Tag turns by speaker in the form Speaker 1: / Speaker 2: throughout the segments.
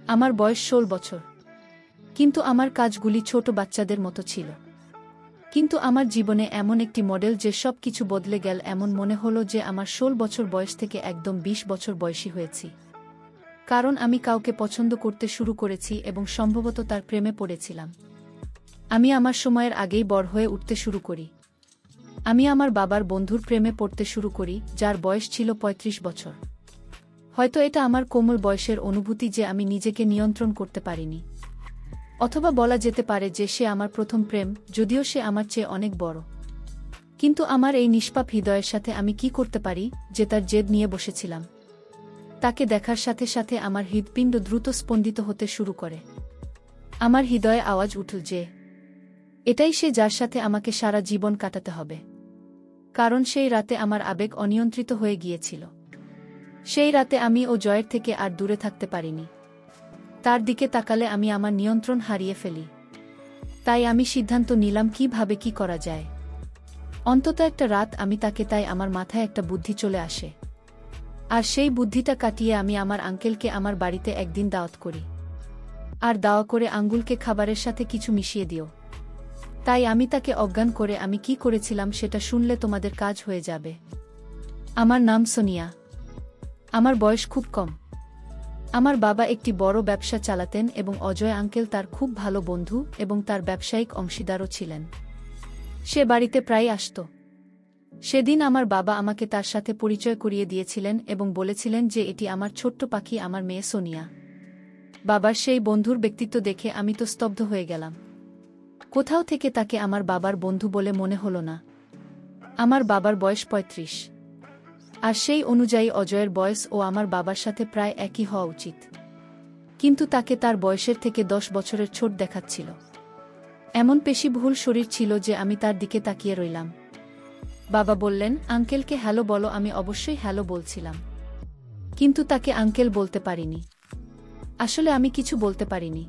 Speaker 1: আমার বয়স ১৬ বছর। কিন্তু আমার কাজগুলি ছোট বাচ্চাদের মতো ছিল। কিন্তু আমার জীবনে এমন একটি মডেল যে সব কিছু বদলে গেল। এমন মনে হলো যে আমার ১৬ বছর বয়স থেকে একদম ২০ বছর বয়সী হয়েছি। কারণ আমি কাউকে পছন্দ করতে শুরু করেছি এবং সম্ভবত তার প্রেমে পড়েছিলাম। আমি আমার সময়ের আগেই বড় হয়ে উঠতে শুরু করি। আমি আমার বাবার বন্ধুর প্রেমে পড়তে শুরু করি, যার বয়স ছিল ৩৫ বছর। হয়তো এটা আমার কোমল বয়সের অনুভূতি যে আমি নিজেকে নিয়ন্ত্রণ করতে পারিনি। অথবা বলা যেতে পারে যে সে আমার প্রথম প্রেম, যদিও সে আমার চেয়ে অনেক বড়। কিন্তু আমার এই নিষ্পাপ হৃদয়ের সাথে আমি কি করতে পারি যে তার জেদ নিয়ে বসেছিলাম? তাকে দেখার সাথে সাথে আমার হৃৎপিণ্ড দ্রুত স্পন্দিত হতে শুরু করে। আমার হৃদয়ে আওয়াজ উঠল যে এটাই সে, যার সাথে আমাকে সারা জীবন কাটাতে হবে। কারণ সেই রাতে আমার আবেগ অনিয়ন্ত্রিত হয়ে গিয়েছিল। সেই রাতে আমি ও জয়ের থেকে আর দূরে থাকতে পারিনি। তার দিকে তাকালে আমি আমার নিয়ন্ত্রণ হারিয়ে ফেলি। তাই আমি সিদ্ধান্ত নিলাম কিভাবে কি করা যায়। অন্তত একটা রাত আমি তাকে, তাই আমার মাথায় একটা বুদ্ধি চলে আসে। আর সেই বুদ্ধিটা কাটিয়ে আমি আমার আঙ্কেলকে আমার বাড়িতে একদিন দাওয়াত করি। আর দাওয়া করে আঙ্গুলকে খাবারের সাথে কিছু মিশিয়ে দিও। তাই আমি তাকে অজ্ঞান করে আমি কি করেছিলাম সেটা শুনলে তোমাদের কাজ হয়ে যাবে। আমার নাম সোনিয়া। আমার বয়স খুব কম। আমার বাবা একটি বড় ব্যবসা চালাতেন এবং অজয় আঙ্কেল তার খুব ভালো বন্ধু এবং তার ব্যবসায়িক অংশীদারও ছিলেন। সে বাড়িতে প্রায় আসত। সেদিন আমার বাবা আমাকে তার সাথে পরিচয় করিয়ে দিয়েছিলেন এবং বলেছিলেন যে এটি আমার ছোট্ট পাখি, আমার মেয়ে সোনিয়া। বাবার সেই বন্ধুর ব্যক্তিত্ব দেখে আমি তো স্তব্ধ হয়ে গেলাম। কোথাও থেকে তাকে আমার বাবার বন্ধু বলে মনে হলো না। আমার বাবার বয়স ৩৫। আর সেই অনুযায়ী অজয়ের বয়স ও আমার বাবার সাথে প্রায় একই হওয়া উচিত। কিন্তু তাকে তার বয়সের থেকে ১০ বছরের ছোট দেখাচ্ছিল। এমন পেশিবহুল শরীর ছিল যে আমি তার দিকে তাকিয়ে রইলাম। বাবা বললেন, আঙ্কেলকে হ্যালো বলো। আমি অবশ্যই হ্যালো বলছিলাম, কিন্তু তাকে আঙ্কেল বলতে পারিনি। আসলে আমি কিছু বলতে পারিনি।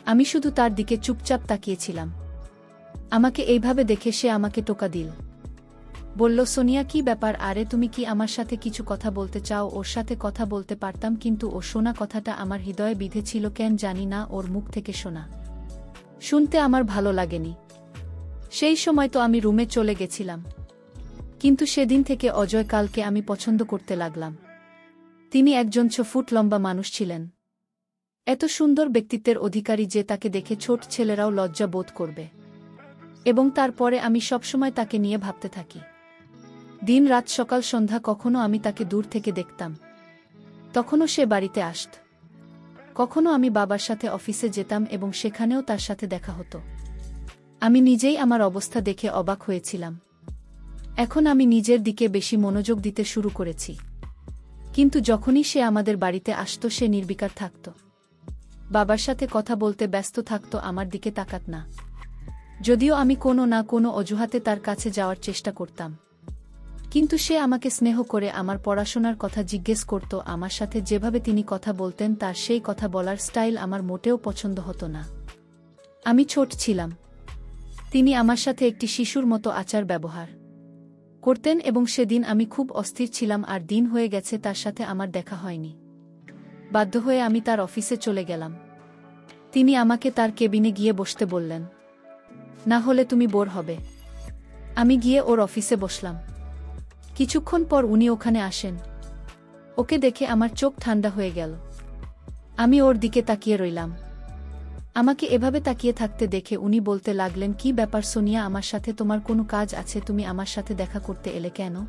Speaker 1: আমি শুধু তার দিকে চুপচাপ তাকিয়েছিলাম। আমাকে এইভাবে দেখে সে আমাকে টোকা দিল। বলল, সোনিয়া, কি ব্যাপার? আরে তুমি কি আমার সাথে কিছু কথা বলতে চাও? ওর সাথে কথা বলতে পারতাম, কিন্তু ও শোনা কথাটা আমার হৃদয়ে বিঁধেছিল। কেন জানি না, ওর মুখ থেকে শোনা শুনতে আমার ভালো লাগেনি। সেই সময় তো আমি রুমে চলে গেছিলাম। কিন্তু সেদিন থেকে অজয় কালকে আমি পছন্দ করতে লাগলাম। তিনি একজন ৬ ফুট লম্বা মানুষ ছিলেন। এত সুন্দর ব্যক্তিত্বের অধিকারী যে তাকে দেখে ছোট ছেলেরাও লজ্জা বোধ করবে। এবং তারপরে আমি সবসময় তাকে নিয়ে ভাবতে থাকি। দিন রাত সকাল সন্ধ্যা কখনো আমি তাকে দূর থেকে দেখতাম। তখনও সে বাড়িতে আসত। কখনো আমি বাবার সাথে অফিসে যেতাম এবং সেখানেও তার সাথে দেখা হতো। আমি নিজেই আমার অবস্থা দেখে অবাক হয়েছিলাম। এখন আমি নিজের দিকে বেশি মনোযোগ দিতে শুরু করেছি। কিন্তু যখনই সে আমাদের বাড়িতে আসত সে নির্বিকার থাকত। বাবার সাথে কথা বলতে ব্যস্ত থাকত, আমার দিকে তাকাত না। যদিও আমি কোনো না কোনো অজুহাতে তার কাছে যাওয়ার চেষ্টা করতাম। কিন্তু সে আমাকে স্নেহ করে আমার পড়াশোনার কথা জিজ্ঞেস করত। আমার সাথে যেভাবে তিনি কথা বলতেন, তার সেই কথা বলার স্টাইল আমার মোটেও পছন্দ হতো না। আমি ছোট ছিলাম। তিনি আমার সাথে একটি শিশুর মতো আচার ব্যবহার করতেন এবং সেদিন আমি খুব অস্থির ছিলাম। আর দিন হয়ে গেছে তার সাথে আমার দেখা হয়নি। বাধ্য হয়ে আমি তার অফিসে চলে গেলাম। তিনি আমাকে তার কেবিনে গিয়ে বসতে বললেন, না হলে তুমি বোর হবে। আমি গিয়ে ওর অফিসে বসলাম। কিছুক্ষণ পর উনি ওখানে আসেন। ওকে দেখে আমার চোখ ঠান্ডা হয়ে গেল। আমি ওর দিকে তাকিয়ে রইলাম। আমাকে এভাবে তাকিয়ে থাকতে দেখে উনি বলতে লাগলেন, কি ব্যাপার সোনিয়া, আমার সাথে তোমার কোনো কাজ আছে? তুমি আমার সাথে দেখা করতে এলে কেন?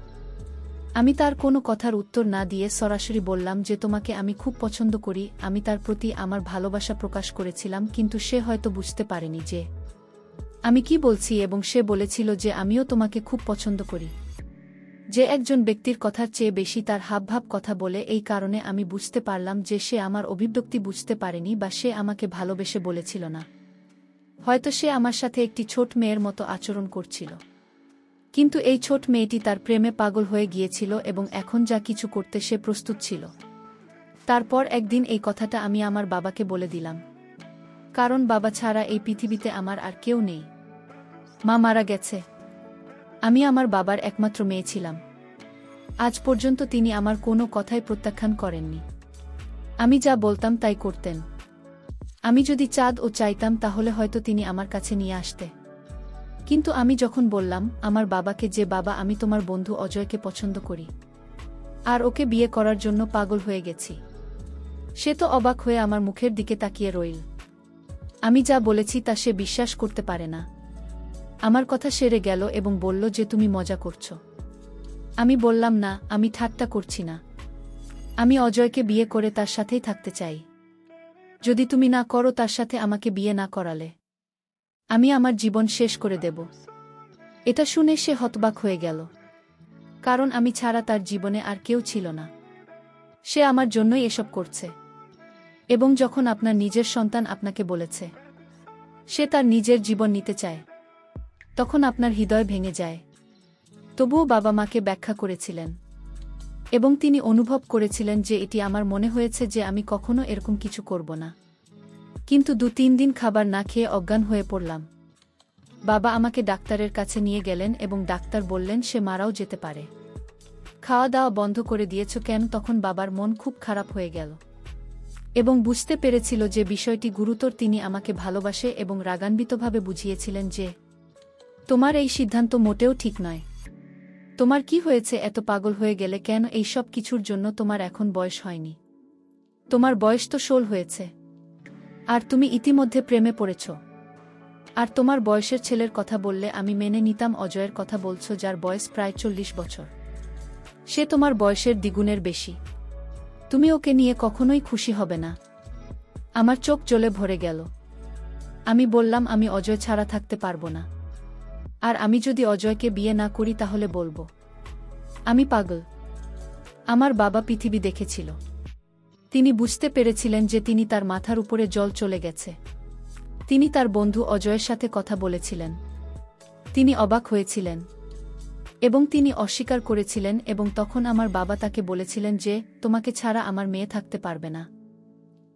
Speaker 1: আমি তার কোনো কথার উত্তর না দিয়ে সরাসরি বললাম যে তোমাকে আমি খুব পছন্দ করি। আমি তার প্রতি আমার ভালোবাসা প্রকাশ করেছিলাম, কিন্তু সে হয়তো বুঝতে পারেনি যে আমি কি বলছি, এবং সে বলেছিল যে আমিও তোমাকে খুব পছন্দ করি। যে একজন ব্যক্তির কথার চেয়ে বেশি তার হাবভাব কথা বলে, এই কারণে আমি বুঝতে পারলাম যে সে আমার অভিব্যক্তি বুঝতে পারেনি বা সে আমাকে ভালোবেসে বলেছিল না। হয়তো সে আমার সাথে একটি ছোট মেয়ের মতো আচরণ করছিল। কিন্তু এই ছোট মেয়েটি তার প্রেমে পাগল হয়ে গিয়েছিল এবং এখন যা কিছু করতে সে প্রস্তুত ছিল। তারপর একদিন এই কথাটা আমি আমার বাবাকে বলে দিলাম। কারণ বাবা ছাড়া এই পৃথিবীতে আমার আর কেউ নেই। মা মারা গেছে। আমি আমার বাবার একমাত্র মেয়ে ছিলাম। আজ পর্যন্ত তিনি আমার কোনো কথাই প্রত্যাখ্যান করেননি। আমি যা বলতাম তাই করতেন। আমি যদি চাঁদ ও চাইতাম তাহলে হয়তো তিনি আমার কাছে নিয়ে আসতে। কিন্তু আমি যখন বললাম আমার বাবাকে যে বাবা আমি তোমার বন্ধু অজয়কে পছন্দ করি আর ওকে বিয়ে করার জন্য পাগল হয়ে গেছি, সে তো অবাক হয়ে আমার মুখের দিকে তাকিয়ে রইল। আমি যা বলেছি তা সে বিশ্বাস করতে পারে না। আমার কথা সেরে গেল এবং বলল যে তুমি মজা করছো। আমি বললাম না, আমি ঠাট্টা করছি না। আমি অজয়কে বিয়ে করে তার সাথেই থাকতে চাই। যদি তুমি না করো তার সাথে আমাকে বিয়ে না করালে আমি আমার জীবন শেষ করে দেব। এটা শুনে সে হতবাক হয়ে গেল, কারণ আমি ছাড়া তার জীবনে আর কেউ ছিল না। সে আমার জন্যই এসব করছে। এবং যখন আপনার নিজের সন্তান আপনাকে বলেছে সে তার নিজের জীবন নিতে চায়, তখন আপনার হৃদয় ভেঙে যায়। তবুও বাবা মাকে ব্যাখ্যা করেছিলেন এবং তিনি অনুভব করেছিলেন যে এটি আমার মনে হয়েছে যে আমি কখনো এরকম কিছু করব না। কিন্তু 2-3 দিন খাবার না খেয়ে অজ্ঞান হয়ে পড়লাম। বাবা আমাকে ডাক্তারের কাছে নিয়ে গেলেন এবং ডাক্তার বললেন সে মারাও যেতে পারে। খাওয়া দাওয়া বন্ধ করে দিয়েছ কেন? তখন বাবার মন খুব খারাপ হয়ে গেল এবং বুঝতে পেরেছিল যে বিষয়টি গুরুতর। তিনি আমাকে ভালোবাসে এবং রাগান্বিতভাবে বুঝিয়েছিলেন যে তোমার এই সিদ্ধান্ত মোটেও ঠিক নয়। তোমার কি হয়েছে? এত পাগল হয়ে গেলে কেন? এই সব কিছুর জন্য তোমার এখন বয়স হয়নি। তোমার বয়স তো 16 হয়েছে আর তুমি ইতিমধ্যে প্রেমে পড়েছ। আর তোমার বয়সের ছেলের কথা বললে আমি মেনে নিতাম। অজয়ের কথা বলছো যার বয়স প্রায় 40 বছর। সে তোমার বয়সের দ্বিগুণের বেশি। তুমি ওকে নিয়ে কখনোই খুশি হবে না। আমার চোখ জ্বলে ভরে গেল। আমি বললাম আমি অজয় ছাড়া থাকতে পারবো না। আর আমি যদি অজয়কে বিয়ে না করি তাহলে বলবো আমি পাগল। আমার বাবা পৃথিবী দেখেছিল। তিনি বুঝতে পেরেছিলেন যে তিনি তার মাথার উপরে জল চলে গেছে। তিনি তার বন্ধু অজয়ের সাথে কথা বলেছিলেন। তিনি অবাক হয়েছিলেন এবং তিনি অস্বীকার করেছিলেন এবং তখন আমার বাবা তাকে বলেছিলেন যে তোমাকে ছাড়া আমার মেয়ে থাকতে পারবে না।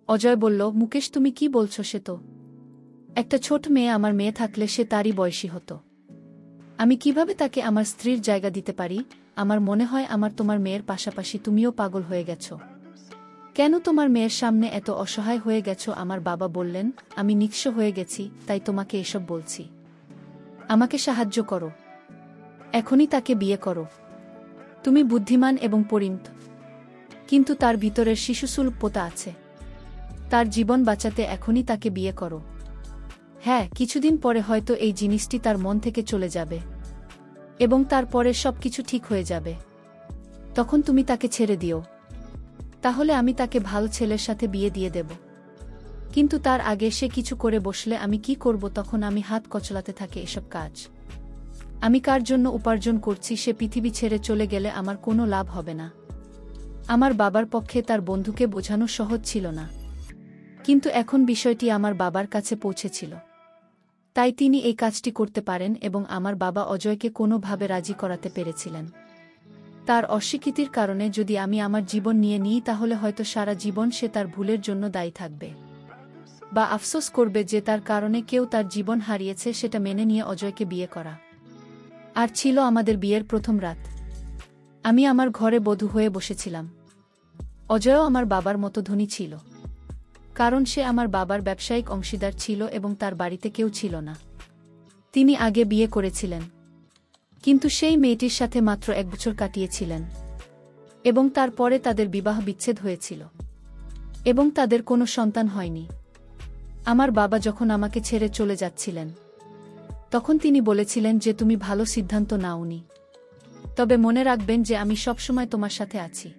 Speaker 1: অজয় বলল, মুকেশ তুমি কি বলছো? সে তো একটা ছোট মেয়ে। আমার মেয়ে থাকলে সে তারই বয়সী হতো। আমি কিভাবে তাকে আমার স্ত্রীর জায়গা দিতে পারি? আমার মনে হয় আমার তোমার মেয়ের পাশাপাশি তুমিও পাগল হয়ে গেছ। কেন তোমার মেয়ের সামনে এত অসহায় হয়ে গেছ? আমার বাবা বললেন, আমি নিঃস্ব হয়ে গেছি তাই তোমাকে এসব বলছি। আমাকে সাহায্য করো। এখনই তাকে বিয়ে করো। তুমি বুদ্ধিমান এবং পরিণত, কিন্তু তার ভিতরের শিশুসুলভতা আছে। তার জীবন বাঁচাতে এখনই তাকে বিয়ে করো। হ্যাঁ, কিছুদিন পরে হয়তো এই জিনিসটি তার মন থেকে চলে যাবে এবং তারপরে সবকিছু ঠিক হয়ে যাবে। তখন তুমি তাকে ছেড়ে দিও। তাহলে আমি তাকে ভালো ছেলের সাথে বিয়ে দিয়ে দেব। কিন্তু তার আগে সে কিছু করে বসলে আমি কি করব? তখন আমি হাত কচলাতে থাকে এসব কাজ। আমি কার জন্য উপার্জন করছি? সে পৃথিবী ছেড়ে চলে গেলে আমার কোনো লাভ হবে না। আমার বাবার পক্ষে তার বন্ধুকে বোঝানো সহজ ছিল না, কিন্তু এখন বিষয়টি আমার বাবার কাছে পৌঁছেছিল। তাই তিনি এই কাজটি করতে পারেন এবং আমার বাবা অজয়কে কোনোভাবে রাজি করাতে পেরেছিলেন। তার অস্বীকৃতির কারণে যদি আমি আমার জীবন নিয়ে নিই তাহলে হয়তো সারা জীবন সে তার ভুলের জন্য দায়ী থাকবে বা আফসোস করবে যে তার কারণে কেউ তার জীবন হারিয়েছে। সেটা মেনে নিয়ে অজয়কে বিয়ে করা। আর ছিল আমাদের বিয়ের প্রথম রাত। আমি আমার ঘরে বধূ হয়ে বসেছিলাম। অজয়ও আমার বাবার মতো ধনী ছিল, কারণ সে আমার বাবার ব্যবসায়িক অংশীদার ছিল এবং তার বাড়িতে কেউ ছিল না। তিনি আগে বিয়ে করেছিলেন, কিন্তু সেই মেয়েটির সাথে মাত্র 1 বছর কাটিয়েছিলেন এবং তারপরে তাদের বিবাহ বিচ্ছেদ হয়েছিল এবং তাদের কোনো সন্তান হয়নি। আমার বাবা যখন আমাকে ছেড়ে চলে যাচ্ছিলেন তখন তিনি বলেছিলেন যে তুমি ভালো সিদ্ধান্ত নাওনি, তবে মনে রাখবেন যে আমি সবসময় তোমার সাথে আছি।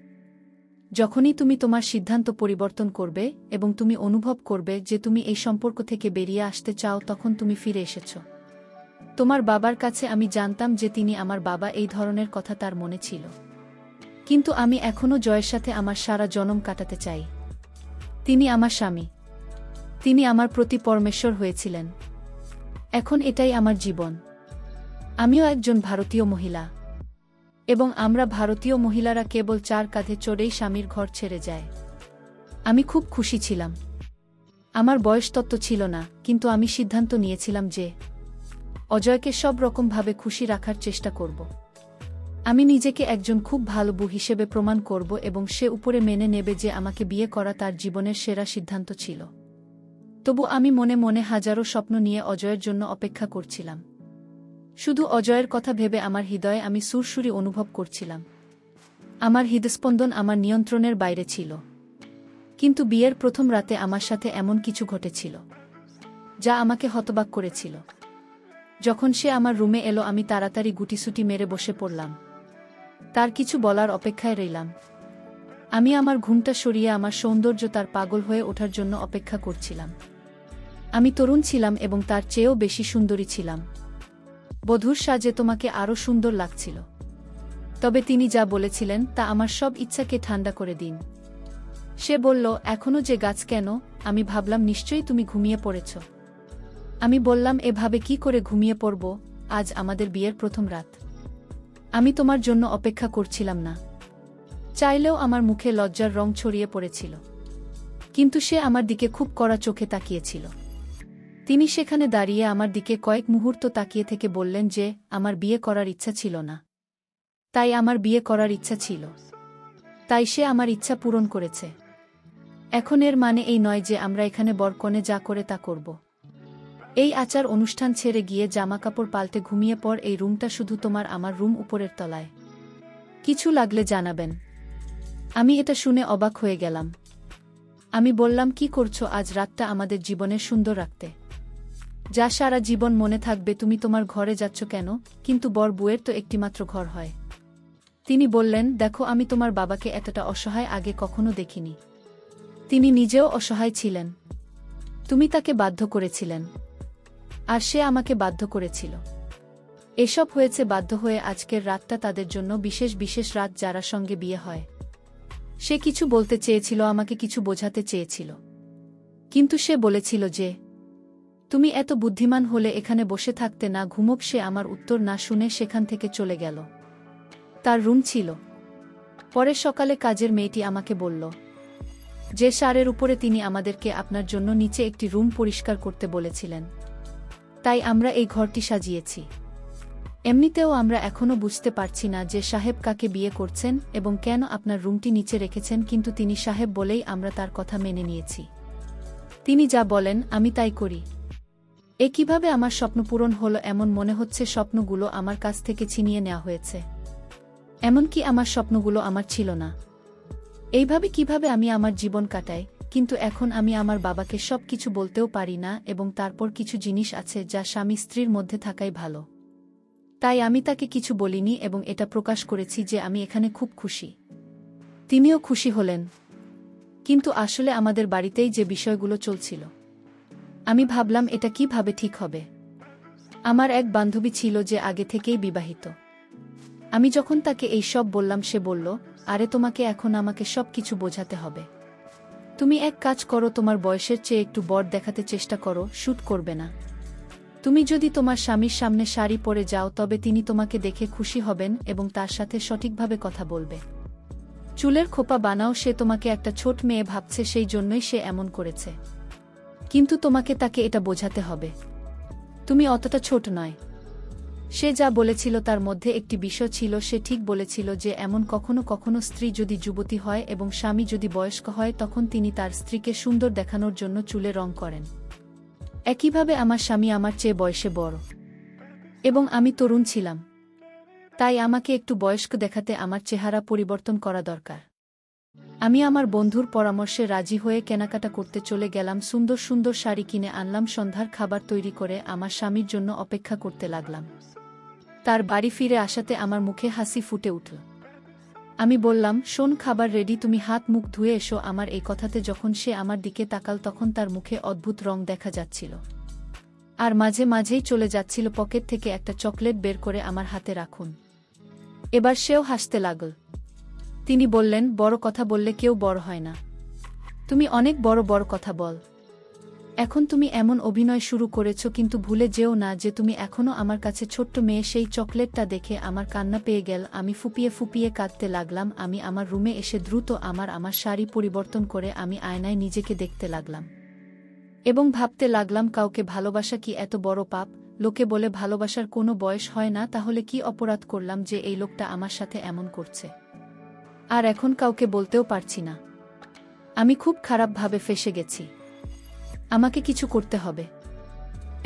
Speaker 1: যখনই তুমি তোমার সিদ্ধান্ত পরিবর্তন করবে এবং তুমি অনুভব করবে যে তুমি এই সম্পর্ক থেকে বেরিয়ে আসতে চাও, তখন তুমি ফিরে এসেছ। তোমার বাবার কাছে আমি জানতাম যে তিনি আমার বাবা, এই ধরনের কথা তার মনে ছিল। কিন্তু আমি এখনও জয়ের সাথে আমার সারা জনম কাটাতে চাই। তিনি আমার স্বামী। তিনি আমার প্রতি পরমেশ্বর হয়েছিলেন। এখন এটাই আমার জীবন। আমিও একজন ভারতীয় মহিলা এবং আমরা ভারতীয় মহিলারা কেবল 4 কাঁধে চড়েই স্বামীর ঘর ছেড়ে যায়। আমি খুব খুশি ছিলাম। আমার বয়স তত ছিল না, কিন্তু আমি সিদ্ধান্ত নিয়েছিলাম যে অজয়কে সব রকমভাবে খুশি রাখার চেষ্টা করব। আমি নিজেকে একজন খুব ভালো বউ হিসেবে প্রমাণ করব এবং সে উপরে মেনে নেবে যে আমাকে বিয়ে করা তার জীবনের সেরা সিদ্ধান্ত ছিল। তবু আমি মনে মনে হাজারো স্বপ্ন নিয়ে অজয়ের জন্য অপেক্ষা করছিলাম। শুধু অজয়ের কথা ভেবে আমার হৃদয়ে আমি সুরসুরি অনুভব করছিলাম। আমার হৃদস্পন্দন আমার নিয়ন্ত্রণের বাইরে ছিল। কিন্তু বিয়ের প্রথম রাতে আমার সাথে এমন কিছু ঘটেছিল যা আমাকে হতবাক করেছিল। যখন সে আমার রুমে এলো আমি তাড়াতাড়ি গুটিসুটি মেরে বসে পড়লাম। তার কিছু বলার অপেক্ষায় রইলাম। আমি আমার ঘুমটা সরিয়ে আমার সৌন্দর্য তার পাগল হয়ে ওঠার জন্য অপেক্ষা করছিলাম। আমি তরুণ ছিলাম এবং তার চেয়েও বেশি সুন্দরী ছিলাম। বধূর সাজে তোমাকে আরও সুন্দর লাগছিল। তবে তিনি যা বলেছিলেন তা আমার সব ইচ্ছাকে ঠান্ডা করে দিন। সে বলল, এখনো যে গাছ কেন? আমি ভাবলাম নিশ্চয়ই তুমি ঘুমিয়ে পড়েছ। আমি বললাম, এভাবে কি করে ঘুমিয়ে পড়ব? আজ আমাদের বিয়ের প্রথম রাত। আমি তোমার জন্য অপেক্ষা করছিলাম না। চাইলেও আমার মুখে লজ্জার রং ছড়িয়ে পড়েছিল। কিন্তু সে আমার দিকে খুব কড়া চোখে তাকিয়েছিল। তিনি সেখানে দাঁড়িয়ে আমার দিকে কয়েক মুহূর্ত তাকিয়ে থেকে বললেন যে আমার বিয়ে করার ইচ্ছা ছিল না, তাই আমার বিয়ে করার ইচ্ছা ছিল। তাই সে আমার ইচ্ছা পূরণ করেছে। এখন এর মানে এই নয় যে আমরা এখানে বরকনে যা করে তা করব। এই আচার অনুষ্ঠান ছেড়ে গিয়ে জামাকাপড় পাল্টে ঘুমিয়ে পড়। এই রুমটা শুধু তোমার, আমার রুম উপরের তলায়। কিছু লাগলে জানাবেন। আমি এটা শুনে অবাক হয়ে গেলাম। আমি বললাম, কি করছো? আজ রাতটা আমাদের জীবনের সুন্দর রাখতে, যা সারা জীবন মনে থাকবে। তুমি তোমার ঘরে যাচ্ছ কেন? কিন্তু বর বউয়ের তো একটিমাত্র ঘর হয়। তিনি বললেন, দেখো, আমি তোমার বাবাকে এতটা অসহায় আগে কখনো দেখিনি। তিনি নিজেও অসহায় ছিলেন। তুমি তাকে বাধ্য করেছিলেন, আর সে আমাকে বাধ্য করেছিল। এসব হয়েছে বাধ্য হয়ে। আজকের রাতটা তাদের জন্য বিশেষ বিশেষ রাত, যারা সঙ্গে বিয়ে হয়। সে কিছু বলতে চেয়েছিল, আমাকে কিছু বোঝাতে চেয়েছিল, কিন্তু সে বলেছিল যে তুমি এত বুদ্ধিমান হলে এখানে বসে থাকতে না ঘুমোক। সে আমার উত্তর না শুনে সেখান থেকে চলে গেল। তার রুম ছিল। পরে সকালে কাজের মেয়েটি আমাকে বলল যে সারের উপরে তিনি আমাদেরকে আপনার জন্য নিচে একটি রুম পরিষ্কার করতে বলেছিলেন, তাই আমরা এই ঘরটি সাজিয়েছি। এমনিতেও আমরা এখনো বুঝতে পারছি না যে সাহেব কাকে বিয়ে করছেন এবং কেন আপনার রুমটি নিচে রেখেছেন, কিন্তু তিনি সাহেব বলেই আমরা তার কথা মেনে নিয়েছি। তিনি যা বলেন আমি তাই করি। এ কিভাবে আমার স্বপ্ন পূরণ হলো? এমন মনে হচ্ছে স্বপ্নগুলো আমার কাছ থেকে ছিনিয়ে নেওয়া হয়েছে। এমনকি আমার স্বপ্নগুলো আমার ছিল না। এইভাবে কিভাবে আমি আমার জীবন কাটাই? কিন্তু এখন আমি আমার বাবাকে সব কিছু বলতেও পারি না, এবং তারপর কিছু জিনিস আছে যা স্বামী স্ত্রীর মধ্যে থাকাই ভালো। তাই আমি তাকে কিছু বলিনি এবং এটা প্রকাশ করেছি যে আমি এখানে খুব খুশি। তিনিও খুশি হলেন। কিন্তু আসলে আমাদের বাড়িতেই যে বিষয়গুলো চলছিল, আমি ভাবলাম এটা কিভাবে ঠিক হবে। আমার এক বান্ধবী ছিল যে আগে থেকেই বিবাহিত। আমি যখন তাকে এই সব বললাম, সে বলল, আরে তোমাকে এখন আমাকে সব কিছু বোঝাতে হবে? তুমি এক কাজ করো, তোমার বয়সের চেয়ে একটু বড় দেখাতে চেষ্টা করো, শ্যুট করবে না। তুমি যদি তোমার স্বামীর সামনে শাড়ি পরে যাও তবে তিনি তোমাকে দেখে খুশি হবেন এবং তার সাথে সঠিকভাবে কথা বলবে। চুলের খোপা বানাও, সে তোমাকে একটা ছোট মেয়ে ভাবছে, সেই জন্যই সে এমন করেছে। কিন্তু তোমাকে তাকে এটা বোঝাতে হবে তুমি অতটা ছোট নয়। সে যা বলেছিল তার মধ্যে একটি বিষয় ছিল, সে ঠিক বলেছিল যে এমন কখনো কখনো স্ত্রী যদি যুবতী হয় এবং স্বামী যদি বয়স্ক হয় তখন তিনি তার স্ত্রীকে সুন্দর দেখানোর জন্য চুলে রং করেন। একইভাবে আমার স্বামী আমার চেয়ে বয়সে বড় এবং আমি তরুণ ছিলাম, তাই আমাকে একটু বয়স্ক দেখাতে আমার চেহারা পরিবর্তন করা দরকার। আমি আমার বন্ধুর পরামর্শে রাজি হয়ে কেনাকাটা করতে চলে গেলাম। সুন্দর সুন্দর শাড়ি কিনে আনলাম। সন্ধ্যার খাবার তৈরি করে আমার স্বামীর জন্য অপেক্ষা করতে লাগলাম। তার বাড়ি ফিরে আসাতে আমার মুখে হাসি ফুটে উঠল। আমি বললাম, শোন, খাবার রেডি, তুমি হাত মুখ ধুয়ে এসো। আমার এই কথাতে যখন সে আমার দিকে তাকাল তখন তার মুখে অদ্ভুত রং দেখা যাচ্ছিল, আর মাঝে মাঝেই চলে যাচ্ছিল পকেট থেকে একটা চকলেট বের করে আমার হাতে রাখুন। এবার সেও হাসতে লাগল। তিনি বললেন, বড় কথা বললে কেউ বড় হয় না। তুমি অনেক বড় বড় কথা বল। এখন তুমি এমন অভিনয় শুরু করেছ, কিন্তু ভুলে যেও না যে তুমি এখনো আমার কাছে ছোট্ট মেয়ে। সেই চকলেটটা দেখে আমার কান্না পেয়ে গেল। আমি ফুপিয়ে ফুপিয়ে কাঁদতে লাগলাম। আমি আমার রুমে এসে দ্রুত আমার শাড়ি পরিবর্তন করে আমি আয়নায় নিজেকে দেখতে লাগলাম এবং ভাবতে লাগলাম, কাউকে ভালোবাসা কি এত বড় পাপ? লোকে বলে ভালোবাসার কোনো বয়স হয় না, তাহলে কি অপরাধ করলাম যে এই লোকটা আমার সাথে এমন করছে? আর এখন কাউকে বলতেও পারছি না। আমি খুব খারাপভাবে ফেঁসে গেছি। আমাকে কিছু করতে হবে।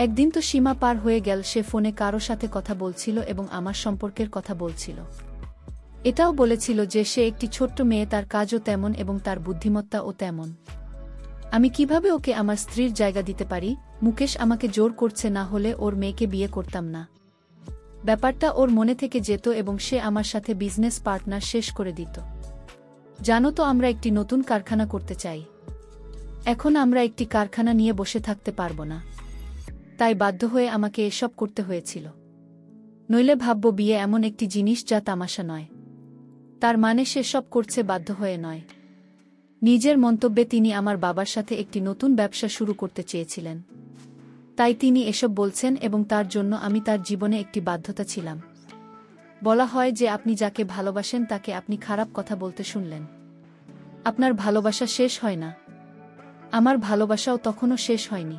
Speaker 1: একদিন তো সীমা পার হয়ে গেল, সে ফোনে কারো সাথে কথা বলছিল এবং আমার সম্পর্কের কথা বলছিল। এটাও বলেছিল যে সে একটি ছোট্ট মেয়ে, তার কাজও তেমন এবং তার বুদ্ধিমত্তাও তেমন। আমি কিভাবে ওকে আমার স্ত্রীর জায়গা দিতে পারি? মুকেশ আমাকে জোর করছে, না হলে ওর মেয়েকে বিয়ে করতাম না। ব্যাপারটা ওর মনে থেকে যেত এবং সে আমার সাথে বিজনেস পার্টনার শেষ করে দিত। জানো তো, আমরা একটি নতুন কারখানা করতে চাই। এখন আমরা একটি কারখানা নিয়ে বসে থাকতে পারবো না, তাই বাধ্য হয়ে আমাকে এসব করতে হয়েছিল। নইলে ভাবব বিয়ে এমন একটি জিনিস যা তামাশা নয়। তার মানে সে সব করছে বাধ্য হয়ে নয়। নিজের মন্তব্যে তিনি আমার বাবার সাথে একটি নতুন ব্যবসা শুরু করতে চেয়েছিলেন, তাই তিনি এসব বলছেন এবং তার জন্য আমি তার জীবনে একটি বাধ্যতা ছিলাম। বলা হয় যে আপনি যাকে ভালোবাসেন তাকে আপনি খারাপ কথা বলতে শুনলেন, আপনার ভালোবাসা শেষ হয় না। আমার ভালোবাসাও তখনও শেষ হয়নি,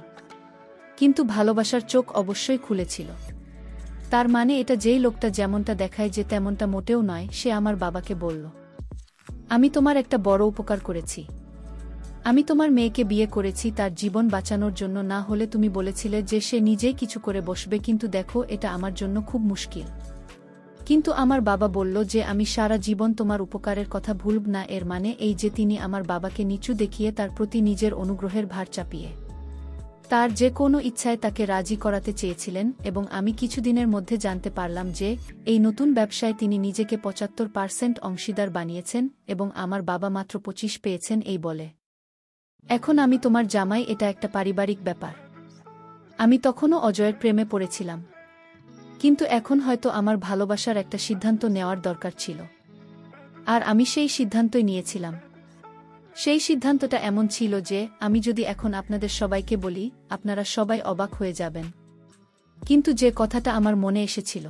Speaker 1: কিন্তু ভালোবাসার চোখ অবশ্যই খুলেছিল। তার মানে এটা যেই লোকটা যেমনটা দেখায় যে তেমনটা মোটেও নয়। সে আমার বাবাকে বলল, আমি তোমার একটা বড় উপকার করেছি। আমি তোমার মেয়েকে বিয়ে করেছি তার জীবন বাঁচানোর জন্য, না হলে তুমি বলেছিলে যে সে নিজেই কিছু করে বসবে, কিন্তু দেখো এটা আমার জন্য খুব মুশকিল। কিন্তু আমার বাবা বলল যে আমি সারা জীবন তোমার উপকারের কথা ভুলব না। এর মানে এই যে তিনি আমার বাবাকে নিচু দেখিয়ে তার প্রতি নিজের অনুগ্রহের ভার চাপিয়ে তার যে কোনো ইচ্ছায় তাকে রাজি করাতে চেয়েছিলেন। এবং আমি কিছুদিনের মধ্যে জানতে পারলাম যে এই নতুন ব্যবসায় তিনি নিজেকে ৭৫% অংশীদার বানিয়েছেন এবং আমার বাবা মাত্র ২৫ পেয়েছেন এই বলে। এখন আমি তোমার জামাই, এটা একটা পারিবারিক ব্যাপার। আমি তখনও অজয়ের প্রেমে পড়েছিলাম, কিন্তু এখন হয়তো আমার ভালোবাসার একটা সিদ্ধান্ত নেওয়ার দরকার ছিল, আর আমি সেই সিদ্ধান্তই নিয়েছিলাম। সেই সিদ্ধান্তটা এমন ছিল যে আমি যদি এখন আপনাদের সবাইকে বলি, আপনারা সবাই অবাক হয়ে যাবেন, কিন্তু যে কথাটা আমার মনে এসেছিল